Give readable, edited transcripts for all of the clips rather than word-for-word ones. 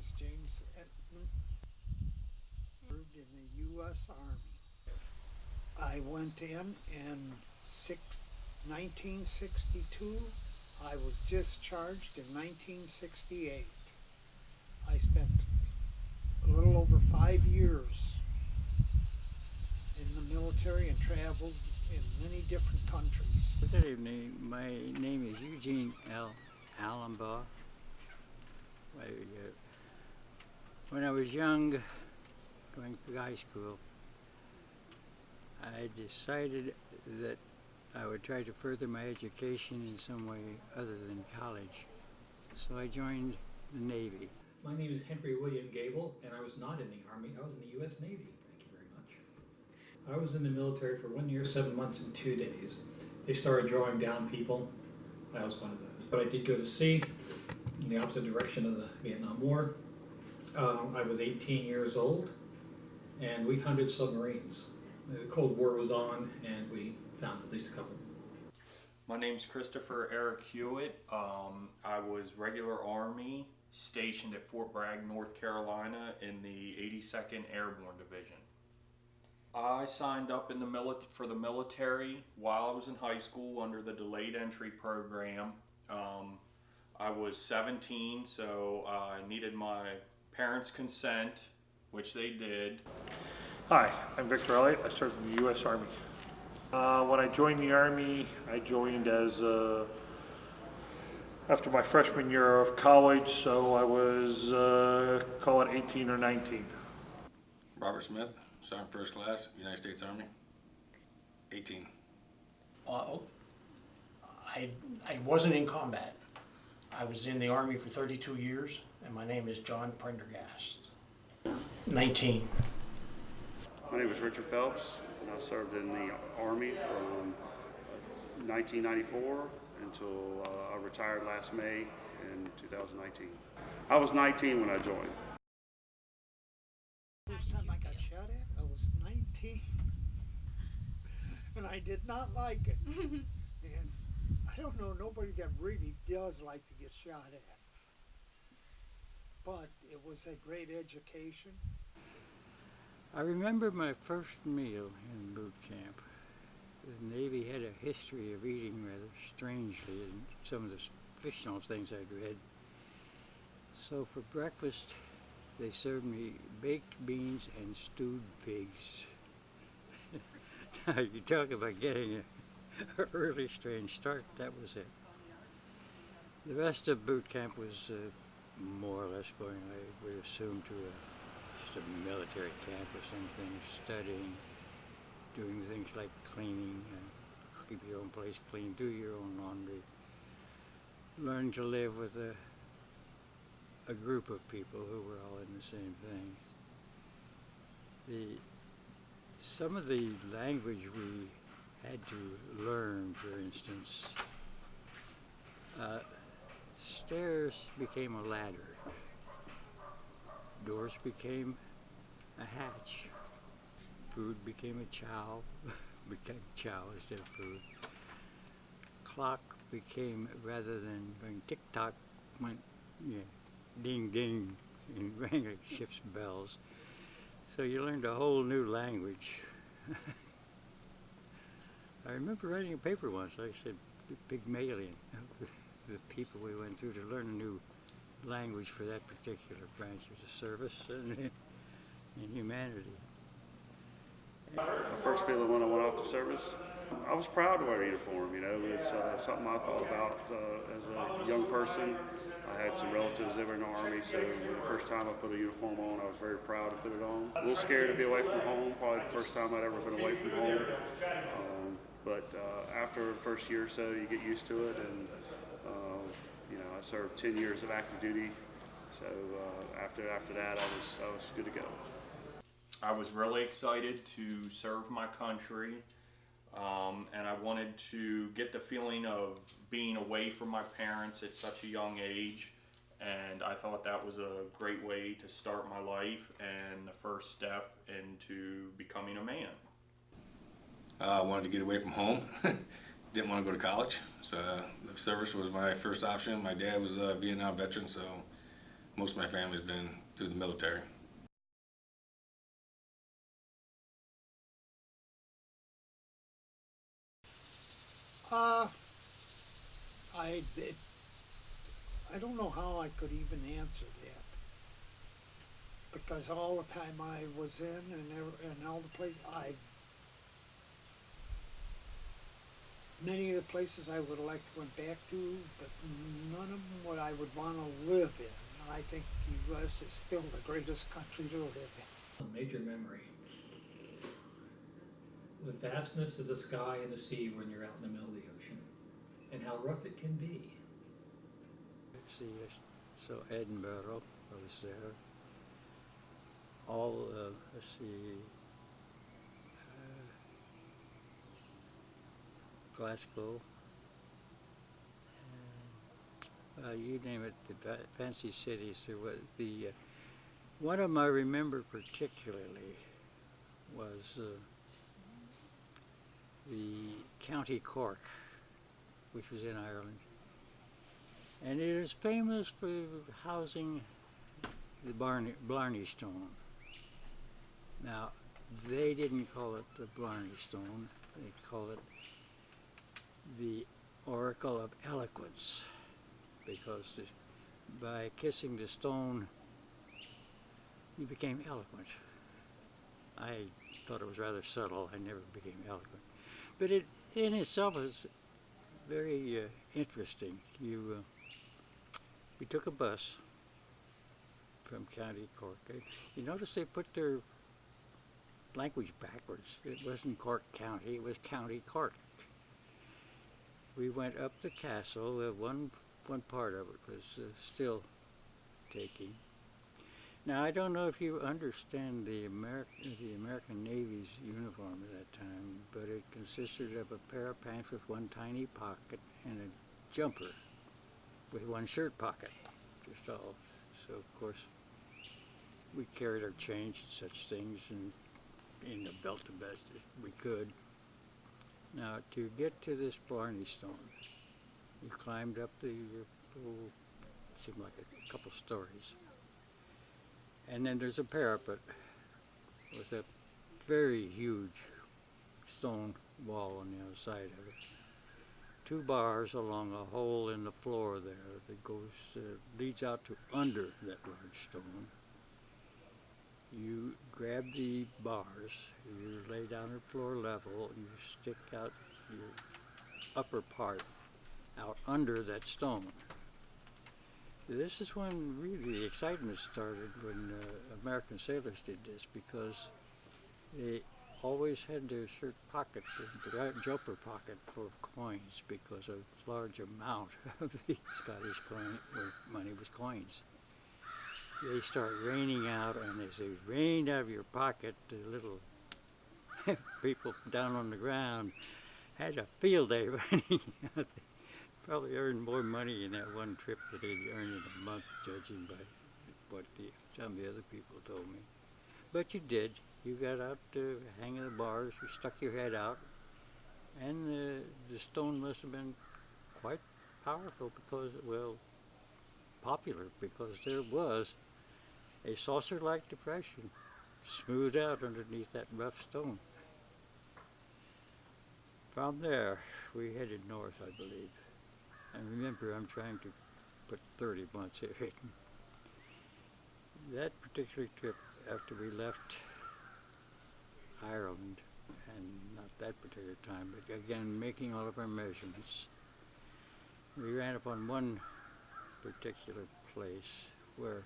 is James Etman, served in the U.S. Army. I went in 1962. I was discharged in 1968. I spent a little over 5 years in the military and traveled in many different countries. Good evening. My name is Eugene L. Allenbaugh. When I was young, going through high school, I decided that I would try to further my education in some way other than college. So I joined the Navy. My name is Henry William Gable, and I was not in the Army. I was in the U.S. Navy. Thank you very much. I was in the military for 1 year, 7 months, and 2 days. They started drawing down people. I was one of those. But I did go to sea in the opposite direction of the Vietnam War. I was 18 years old, and we hunted submarines. The Cold War was on, and we found at least a couple. My name's Christopher Eric Hewitt. I was regular Army, stationed at Fort Bragg, North Carolina in the 82nd Airborne Division. I signed up in for the military while I was in high school under the delayed entry program. I was 17, so I needed my parents' consent, which they did. Hi, I'm Victor Elliott. I served in the U.S. Army. When I joined the Army, I joined as after my freshman year of college, so I was, call it 18 or 19. Robert Smith, Sergeant First Class, United States Army, 18. I wasn't in combat. I was in the Army for 32 years, and my name is John Prendergast. 19. My name is Richard Phelps, and I served in the Army from 1994 until I retired last May in 2019. I was 19 when I joined. First time I got shot at, I was 19. And I did not like it. And I don't know nobody that really does like to get shot at. But it was a great education. I remember my first meal in boot camp. The Navy had a history of eating rather strangely in some of the fictional things I'd read. So for breakfast, they served me baked beans and stewed pigs. Now you talk about getting an early strange start, that was it. The rest of boot camp was more or less going, I would assume, to just a military camp or something, studying, doing things like cleaning, keep your own place clean, do your own laundry, learn to live with a group of people who were all in the same thing. Some of the language we had to learn, for instance, stairs became a ladder, doors became a hatch, food became a chow, became chow instead of food. Clock became, rather than going tick-tock, went ding-ding and rang like ship's bells. So you learned a whole new language. I remember writing a paper once, like I said, Pygmalion, the people we went through to learn a new language for that particular branch of the service and humanity. My first feeling when I went off to service, I was proud to wear a uniform. You know, it's something I thought about as a young person. I had some relatives that were in the Army, so the first time I put a uniform on, I was very proud to put it on. A little scared to be away from home, probably the first time I'd ever been away from home. But after the first year or so, you get used to it, and you know, I served 10 years of active duty. So after that, I was good to go. I was really excited to serve my country, and I wanted to get the feeling of being away from my parents at such a young age, and I thought that was a great way to start my life and the first step into becoming a man. I wanted to get away from home. Didn't want to go to college, so the service was my first option. My dad was a Vietnam veteran, so Most of my family's been through the military. Uh, I did. I don't know how I could even answer that. Because all the time I was in and all the places, many of the places I would have liked to went back to, but none of them what I would want to live in. And I think the U.S. is still the greatest country to live in. A major memory. The vastness of the sky and the sea when you're out in the middle of the ocean, and how rough it can be. See, so Edinburgh, I was there. All, let's see, Glasgow, you name it, the fancy cities. There was one of them I remember particularly was the County Cork, which was in Ireland. And it is famous for housing the Blarney Stone. Now, they didn't call it the Blarney Stone, they call it the Oracle of Eloquence, because by kissing the stone, you became eloquent. I thought it was rather subtle, I never became eloquent. But it in itself is very interesting. We took a bus from County Cork. You notice they put their language backwards. It wasn't Cork County, it was County Cork. We went up the castle. One part of it was still taking. Now, I don't know if you understand the American Navy's uniform at that time, but it consisted of a pair of pants with one tiny pocket and a jumper with one shirt pocket, just all. So, of course, we carried our change and such things and in the belt the best as we could. Now, to get to this Blarney Stone, you climbed up seemed like a couple stories. And then there's a parapet with a very huge stone wall on the other side of it. 2 bars along a hole in the floor there that leads out to under that large stone. You grab the bars, you lay down at floor level, you stick out your upper part out under that stone. This is when really the excitement started, when American sailors did this, because they always had their shirt pocket, their jumper pocket full of coins, because a large amount of the Scottish money was coins. They start raining out, and as they rained out of your pocket, the little people down on the ground had a field day running out. Probably earned more money in that one trip than they'd earned in a month, judging by what some of the other people told me. But you did. You got out to hang of the bars, you stuck your head out, and the stone must have been quite powerful because, well, popular, because there was a saucer-like depression smoothed out underneath that rough stone. From there, we headed north, I believe. And remember, I'm trying to put 30 months here. That particular trip, after we left Ireland, and not that particular time, but again, making all of our measurements, we ran upon one particular place where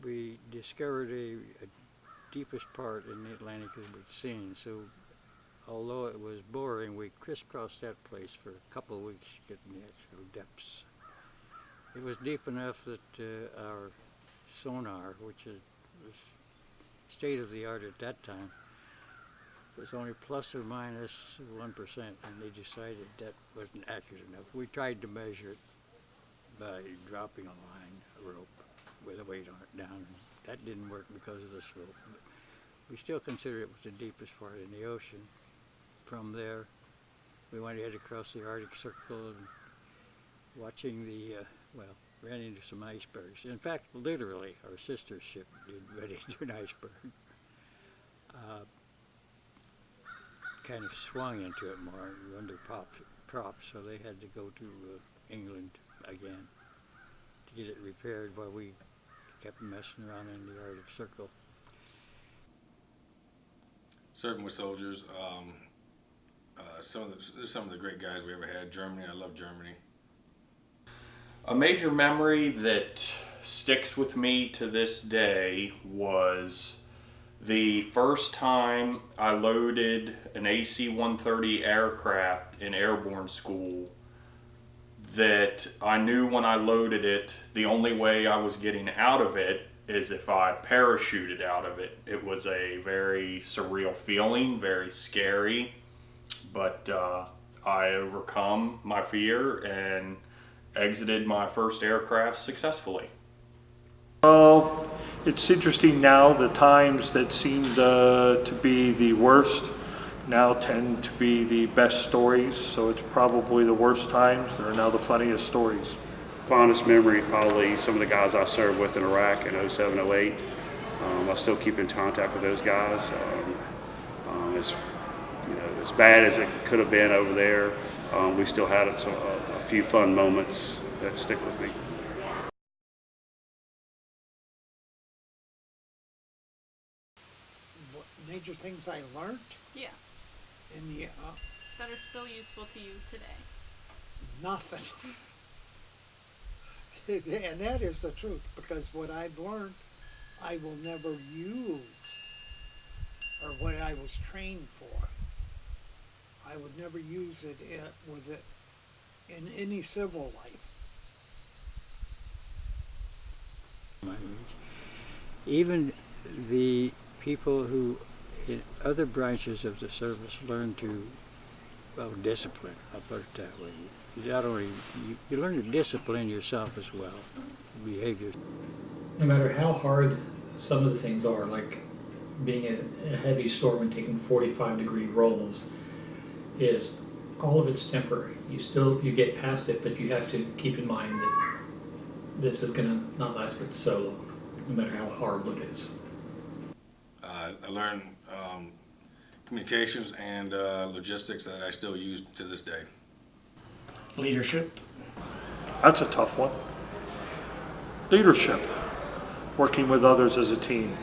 we discovered a deepest part in the Atlantic that we'd seen. So although it was boring, we crisscrossed that place for a couple of weeks getting the actual depths. It was deep enough that our sonar, which was state of the art at that time, was only plus or minus 1%, and they decided that wasn't accurate enough. We tried to measure it by dropping a rope with a weight on it down. That didn't work because of the slope. But we still consider it was the deepest part in the ocean. From there, we went ahead across the Arctic Circle and watching the well, ran into some icebergs. In fact, literally, our sister's ship did run into an iceberg. Kind of swung into it more under props, so they had to go to England again to get it repaired while we kept messing around in the Arctic Circle. Serving with soldiers, some of the great guys we ever had. Germany, I love Germany. A major memory that sticks with me to this day was the first time I loaded an AC-130 aircraft in airborne school. That I knew when I loaded it, the only way I was getting out of it is if I parachuted out of it. It was a very surreal feeling, very scary, but I overcome my fear and exited my first aircraft successfully. Well, it's interesting now, the times that seemed to be the worst now tend to be the best stories, so it's probably the worst times that are now the funniest stories. Fondest memory, probably some of the guys I served with in Iraq in 07, 08. I still keep in contact with those guys. As bad as it could have been over there, we still had a few fun moments that stick with me. What major things I learned Yeah, in the that are still useful to you today. nothing. And that is the truth, because what I've learned, I will never use, or what I was trained for. I would never use it in any civil life. Even the people who in other branches of the service learn to, well, discipline, I'll put it that way. Not only, you learn to discipline yourself as well, behavior. No matter how hard some of the things are, like being in a heavy storm and taking 45-degree rolls, is all of it's temporary. You get past it, but you have to keep in mind that this is gonna not last but so long, no matter how hard it is. I learned communications and logistics that I still use to this day. Leadership. That's a tough one. Leadership, working with others as a team.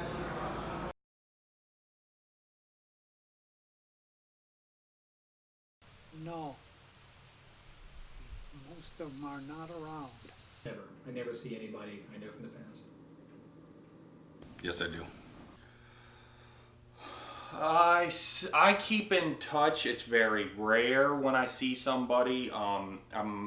No. Most of them are not around. Never. I never see anybody I know from the past. Yes, I do. I keep in touch. It's very rare when I see somebody. I'm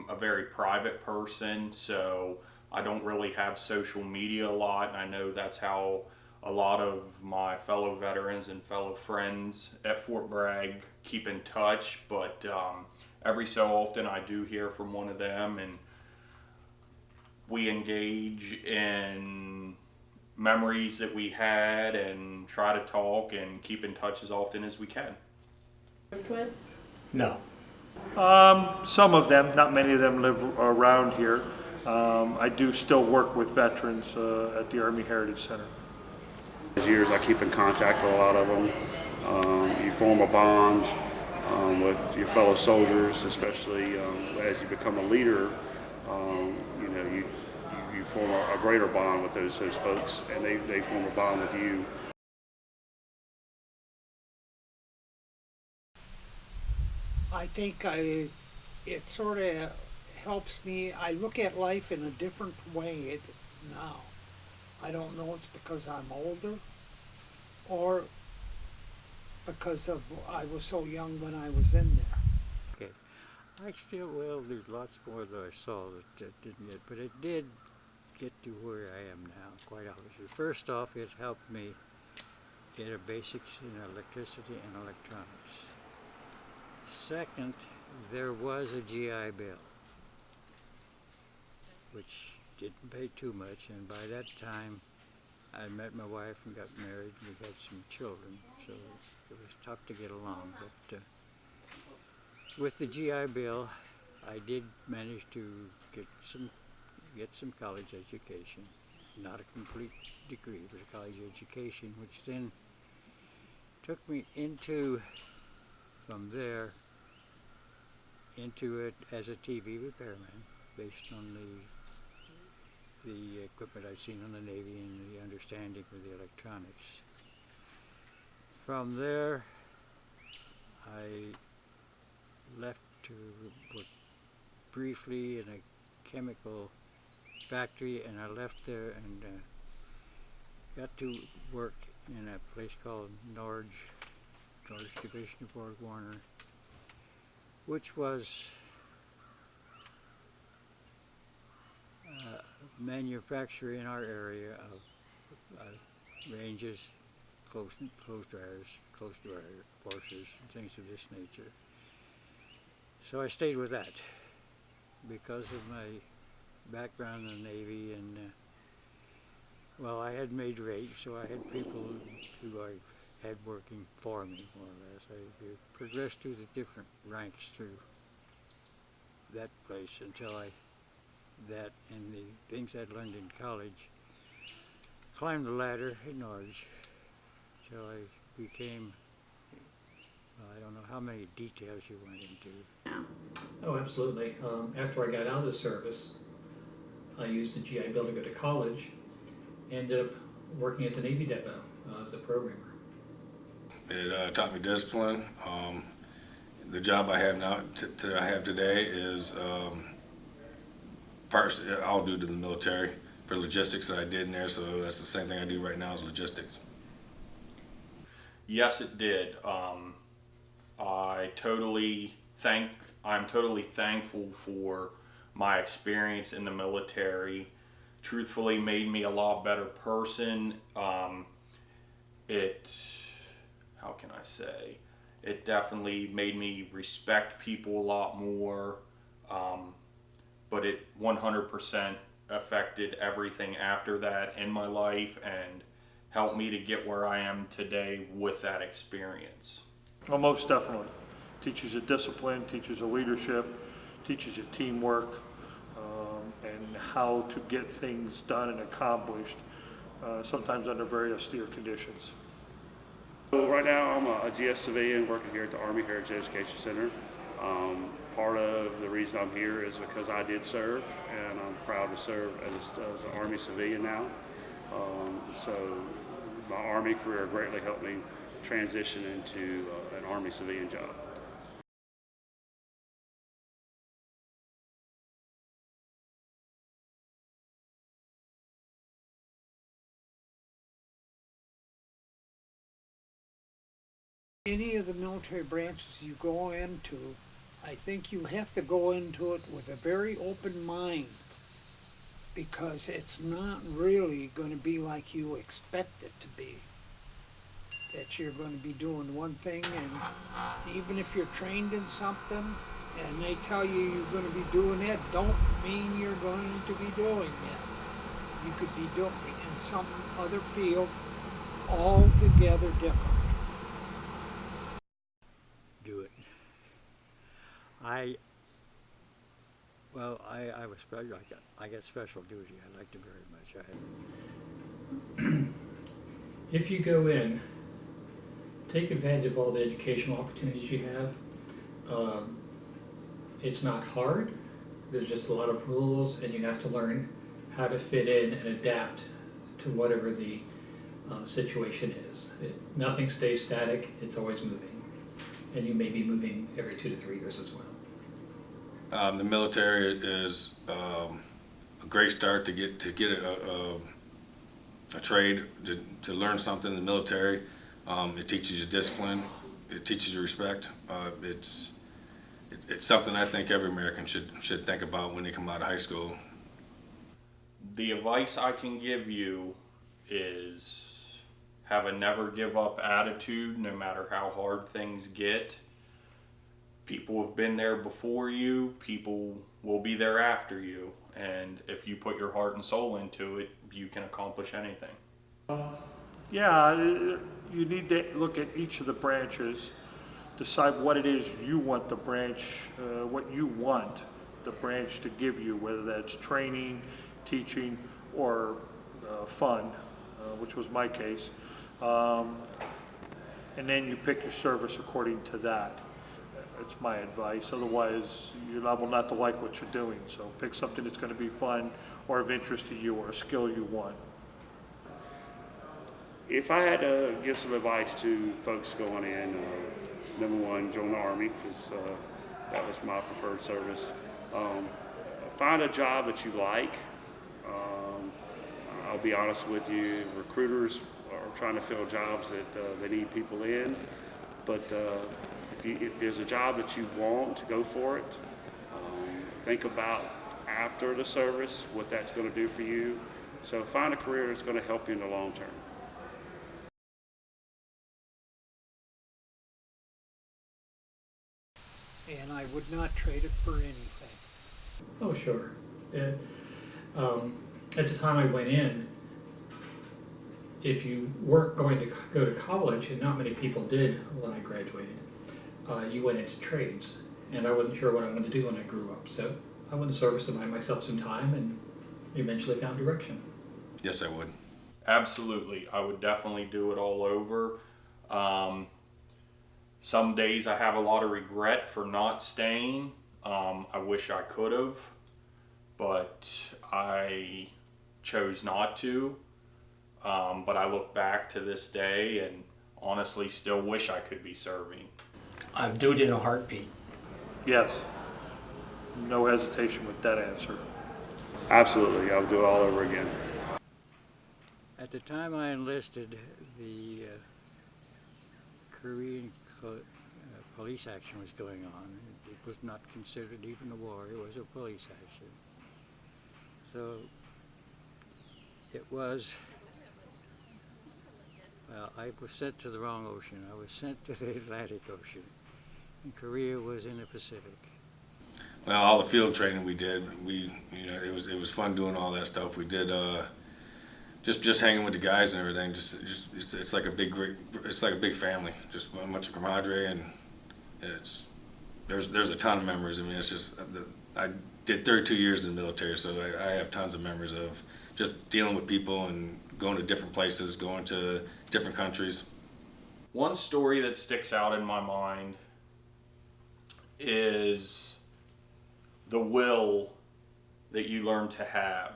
a very private person, so I don't really have social media a lot, and I know that's how a lot of my fellow veterans and fellow friends at Fort Bragg keep in touch, but every so often I do hear from one of them, and we engage in memories that we had and try to talk and keep in touch as often as we can. No. Some of them, not many of them live around here. I do still work with veterans at the Army Heritage Center. As years, I keep in contact with a lot of them. You form a bond with your fellow soldiers, especially as you become a leader. You form a greater bond with those folks, and they form a bond with you. I think it sort of helps me. I look at life in a different way now. I don't know it's because I'm older or because of I was so young when I was in there. Okay. Well, there's lots more that I saw that didn't get, but it did get to where I am now, quite obviously. First off, it helped me get a basics in electricity and electronics. Second, there was a GI Bill, which didn't pay too much, and by that time I met my wife and got married, and we had some children, so it was tough to get along. But with the GI Bill, I did manage to get some get some college education, not a complete degree, but a college education, which then took me from there, into it as a TV repairman, based on the equipment I'd seen on the Navy and the understanding of the electronics. From there, I left to work briefly in a chemical factory, and I left there and got to work in a place called Norge Division of Borg Warner, which was a manufacturer in our area of ranges, clothes dryers, washers, and things of this nature. So I stayed with that because of my background in the Navy, and well, I had made rates, so I had people who I had working for me, more or less. I progressed through the different ranks through that place until that and the things I'd learned in college, climbed the ladder at Norge till I became, well, I don't know how many details you went into. Oh, absolutely. After I got out of the service, I used the GI Bill to go to college. Ended up working at the Navy Depot as a programmer. It taught me discipline. The job I have now, I have today, is all due to the military for logistics that I did in there. So that's the same thing I do right now is logistics. Yes, it did. I'm totally thankful for my experience in the military. Truthfully, made me a lot better person. How can I say? It definitely made me respect people a lot more. But it 100% affected everything after that in my life and helped me to get where I am today with that experience. Well, most definitely. Teaches you discipline, teaches you leadership, teaches you teamwork, and how to get things done and accomplished, sometimes under very austere conditions. So right now I'm a GS civilian working here at the Army Heritage Education Center. Part of the reason I'm here is because I did serve, and I'm proud to serve as an Army civilian now. So my Army career greatly helped me transition into an Army civilian job. Any of the military branches you go into, I think you have to go into it with a very open mind, because it's not really going to be like you expect it to be. That you're going to be doing one thing, and even if you're trained in something and they tell you you're going to be doing it, don't mean you're going to be doing it. You could be doing it in some other field altogether different. Do it. I was special. I got special duty. I liked it very much. If you go in, take advantage of all the educational opportunities you have. It's not hard. There's just a lot of rules, and you have to learn how to fit in and adapt to whatever the situation is. Nothing stays static. It's always moving, and you may be moving every 2 to 3 years as well. The military is a great start to get a trade, to learn something in the military. It teaches you discipline. It teaches you respect. It's something I think every American should think about when they come out of high school. The advice I can give you is have a never give up attitude no matter how hard things get. People have been there before you, people will be there after you, and if you put your heart and soul into it, you can accomplish anything. Yeah, you need to look at each of the branches, decide what it is you want the branch, what you want, the branch to give you, whether that's training, teaching, or fun, which was my case. And then you pick your service according to that. That's my advice. Otherwise, you're liable not to like what you're doing. So pick something that's going to be fun or of interest to you or a skill you want. If I had to give some advice to folks going in, number one, join the Army, because that was my preferred service. Find a job that you like. I'll be honest with you, recruiters are trying to fill jobs that they need people in, but if there's a job that you want, go for it. Think about after the service what that's going to do for you. So find a career that's going to help you in the long term. And I would not trade it for anything. Oh, sure. And, at the time I went in, if you weren't going to go to college, and not many people did when I graduated, you went into trades. And I wasn't sure what I wanted to do when I grew up. So I went to service to buy myself some time and eventually found direction. Yes, I would. Absolutely. I would definitely do it all over. Some days I have a lot of regret for not staying. I wish I could have, but I chose not to. But I look back to this day and honestly still wish I could be serving. I'd do it in a heartbeat. Yes. No hesitation with that answer. Absolutely, I would do it all over again. At the time I enlisted, the Korean police action was going on. It was not considered even a war, it was a police action. So it was, well, I was sent to the wrong ocean. I was sent to the Atlantic Ocean, and Korea was in the Pacific. Well, all the field training we did, it was fun doing all that stuff. We did just hanging with the guys and everything. It's like a big family. Just a bunch of camaraderie, and there's a ton of memories. I mean, it's just I did 32 years in the military, so I have tons of memories of just dealing with people and going to different places, going to different countries. One story that sticks out in my mind is the will that you learn to have.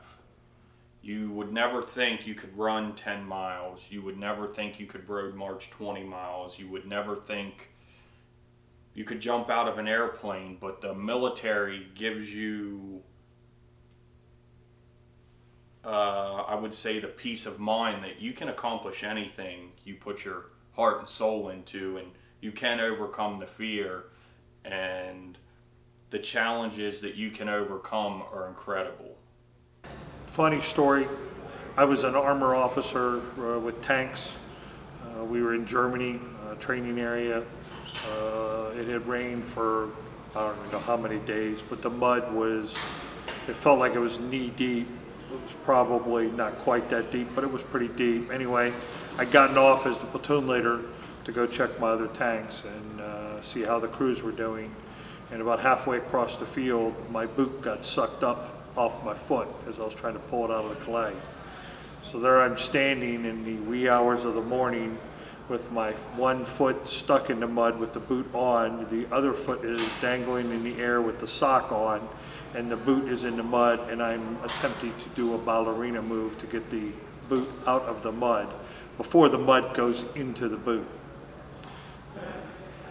You would never think you could run 10 miles. You would never think you could road march 20 miles. You would never think you could jump out of an airplane, but the military gives you, I would say, the peace of mind that you can accomplish anything you put your heart and soul into, and you can overcome the fear, and the challenges that you can overcome are incredible. Funny story, I was an armor officer with tanks. We were in Germany, training area. It had rained for I don't even know how many days, but the mud it felt like it was knee deep. It was probably not quite that deep, but it was pretty deep. Anyway, I'd gotten off as the platoon leader to go check my other tanks and see how the crews were doing. And about halfway across the field, my boot got sucked up off my foot as I was trying to pull it out of the clay. So there I'm standing in the wee hours of the morning with my one foot stuck in the mud with the boot on, the other foot is dangling in the air with the sock on, and the boot is in the mud, and I'm attempting to do a ballerina move to get the boot out of the mud before the mud goes into the boot.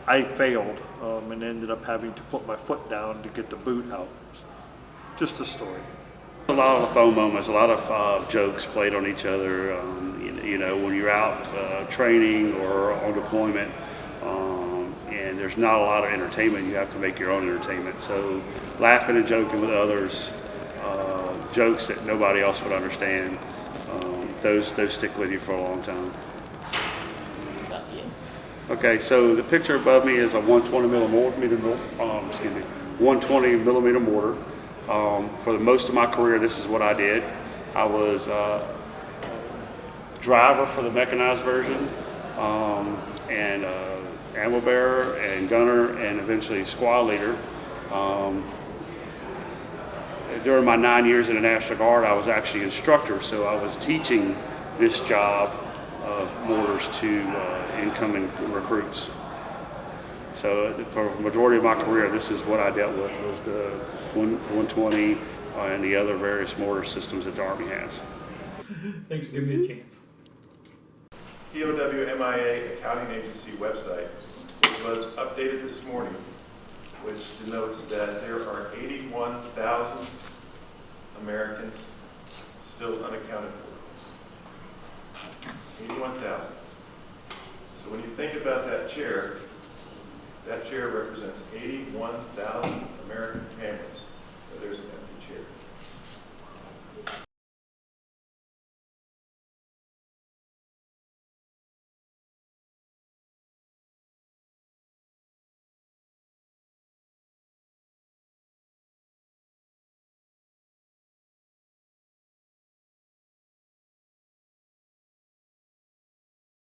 I failed and ended up having to put my foot down to get the boot out. Just a story. A lot of fun moments, a lot of jokes played on each other. When you're out training or on deployment, and there's not a lot of entertainment, you have to make your own entertainment. So laughing and joking with others, jokes that nobody else would understand, those stick with you for a long time. Okay, so the picture above me is a 120 millimeter mortar. For most of my career, this is what I did. I was driver for the mechanized version, and ammo bearer and gunner, and eventually squad leader. during my 9 years in the National Guard, I was actually instructor, so I was teaching this job of mortars to incoming recruits. So for the majority of my career, this is what I dealt with, was the 120 and the other various mortar systems that the Army has. Thanks for giving me a chance. POWMIA Accounting Agency website, which was updated this morning, which denotes that there are 81,000 Americans still unaccounted for. 81,000. So when you think about that chair represents 81,000 American families where there's an empty chair.